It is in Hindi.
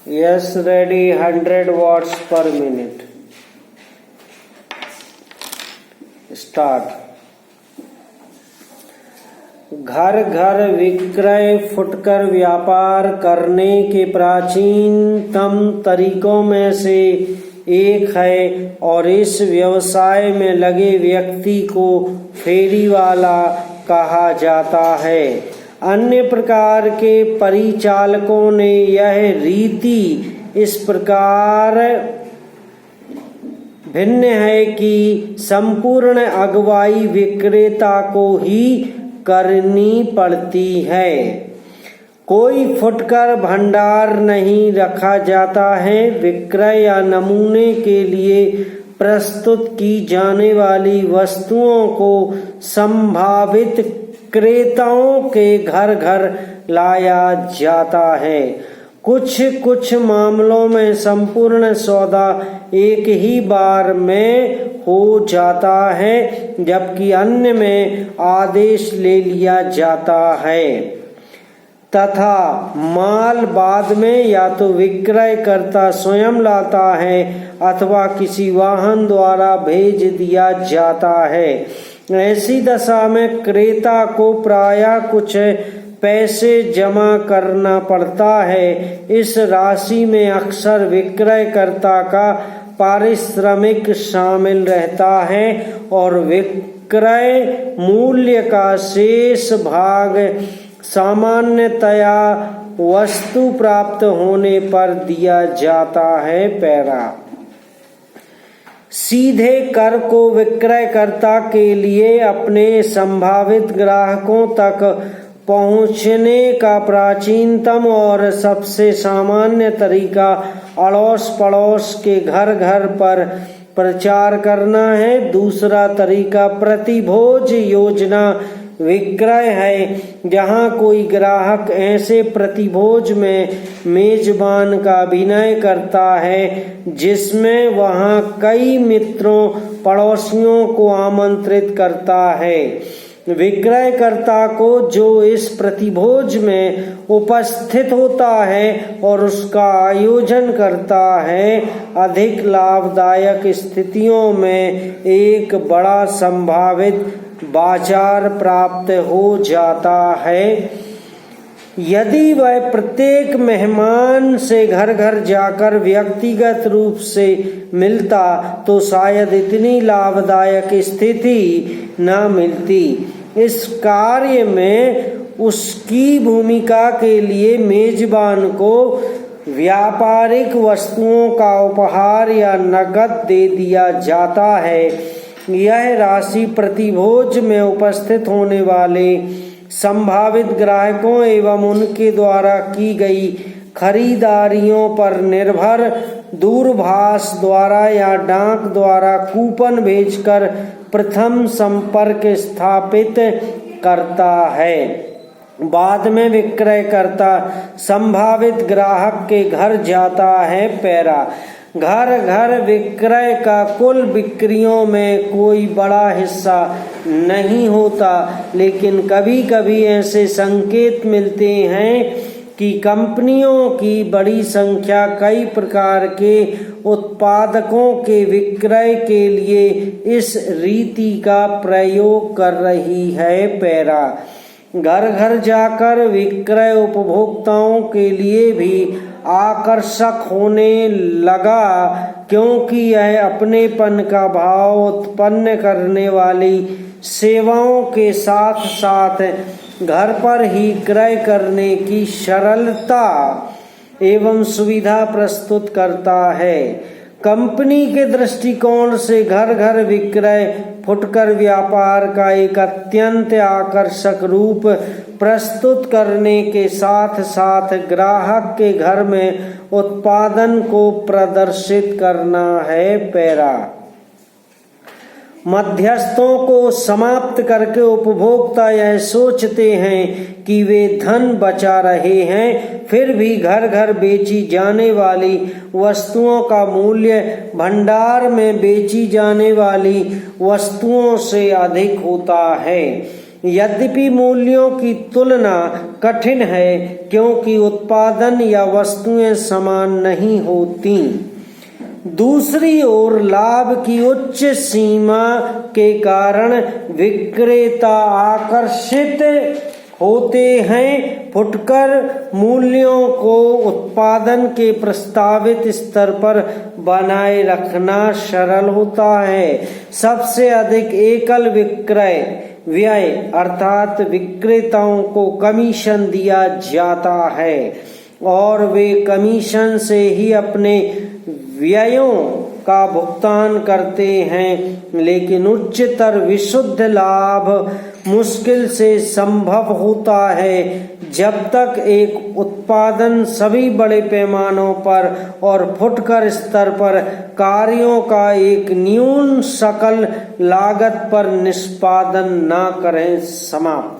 Yes, ready. 100 watts per minute. Start. घर घर विक्रय फुटकर व्यापार करने के प्राचीनतम तरीकों में से एक है और इस व्यवसाय में लगे व्यक्ति को फेरी वाला कहा जाता है। अन्य प्रकार के परिचालकों ने यह रीति इस प्रकार भिन्न है कि संपूर्ण अगुवाई विक्रेता को ही करनी पड़ती है। कोई फुटकर भंडार नहीं रखा जाता है। विक्रय या नमूने के लिए प्रस्तुत की जाने वाली वस्तुओं को संभावित क्रेताओं के घर घर लाया जाता है। कुछ मामलों में संपूर्ण सौदा एक ही बार में हो जाता है, जबकि अन्य में आदेश ले लिया जाता है तथा माल बाद में या तो विक्रयकर्ता स्वयं लाता है अथवा किसी वाहन द्वारा भेज दिया जाता है। ऐसी दशा में क्रेता को प्रायः कुछ पैसे जमा करना पड़ता है। इस राशि में अक्सर विक्रयकर्ता का पारिश्रमिक शामिल रहता है और विक्रय मूल्य का शेष भाग सामान्यतया वस्तु प्राप्त होने पर दिया जाता है। पैरा सीधे कर को विक्रयकर्ता के लिए अपने संभावित ग्राहकों तक पहुंचने का प्राचीनतम और सबसे सामान्य तरीका अड़ोस पड़ोस के घर घर पर प्रचार करना है। दूसरा तरीका प्रतिभोज योजना विक्रय है, जहां कोई ग्राहक ऐसे प्रतिभोज में मेजबान का अभिनय करता है जिसमें वहां कई मित्रों पड़ोसियों को आमंत्रित करता है। विक्रयकर्ता को जो इस प्रतिभोज में उपस्थित होता है और उसका आयोजन करता है, अधिक लाभदायक स्थितियों में एक बड़ा संभावित बाजार प्राप्त हो जाता है। यदि वह प्रत्येक मेहमान से घर घर जाकर व्यक्तिगत रूप से मिलता तो शायद इतनी लाभदायक स्थिति न मिलती। इस कार्य में उसकी भूमिका के लिए मेजबान को व्यापारिक वस्तुओं का उपहार या नकद दे दिया जाता है। यह राशि प्रतिभोज में उपस्थित होने वाले संभावित ग्राहकों एवं उनके द्वारा की गई खरीदारियों पर निर्भर दूरभाष द्वारा या डाक द्वारा कूपन भेजकर प्रथम संपर्क स्थापित करता है। बाद में विक्रयकर्ता संभावित ग्राहक के घर जाता है। पैरा घर घर विक्रय का कुल बिक्रियों में कोई बड़ा हिस्सा नहीं होता, लेकिन कभी कभी ऐसे संकेत मिलते हैं कि कंपनियों की बड़ी संख्या कई प्रकार के उत्पादकों के विक्रय के लिए इस रीति का प्रयोग कर रही है। पैरा घर घर जाकर विक्रय उपभोक्ताओं के लिए भी आकर्षक होने लगा, क्योंकि यह अपनेपन का भाव उत्पन्न करने वाली सेवाओं के साथ साथ घर पर ही क्रय करने की सरलता एवं सुविधा प्रस्तुत करता है। कंपनी के दृष्टिकोण से घर घर विक्रय फुटकर व्यापार का एक अत्यंत आकर्षक रूप प्रस्तुत करने के साथ साथ ग्राहक के घर में उत्पादन को प्रदर्शित करना है। पैरा मध्यस्थों को समाप्त करके उपभोक्ता यह सोचते हैं कि वे धन बचा रहे हैं, फिर भी घर घर बेची जाने वाली वस्तुओं का मूल्य भंडार में बेची जाने वाली वस्तुओं से अधिक होता है। यद्यपि मूल्यों की तुलना कठिन है क्योंकि उत्पादन या वस्तुएं समान नहीं होती। दूसरी ओर लाभ की उच्च सीमा के कारण विक्रेता आकर्षित होते हैं। फुटकर मूल्यों को उत्पादन के प्रस्तावित स्तर पर बनाए रखना सरल होता है। सबसे अधिक एकल विक्रय व्यय अर्थात विक्रेताओं को कमीशन दिया जाता है और वे कमीशन से ही अपने व्ययों का भुगतान करते हैं, लेकिन उच्चतर विशुद्ध लाभ मुश्किल से संभव होता है जब तक एक उत्पादन सभी बड़े पैमानों पर और फुटकर स्तर पर कार्यों का एक न्यून सकल लागत पर निष्पादन न करें। समाप्त।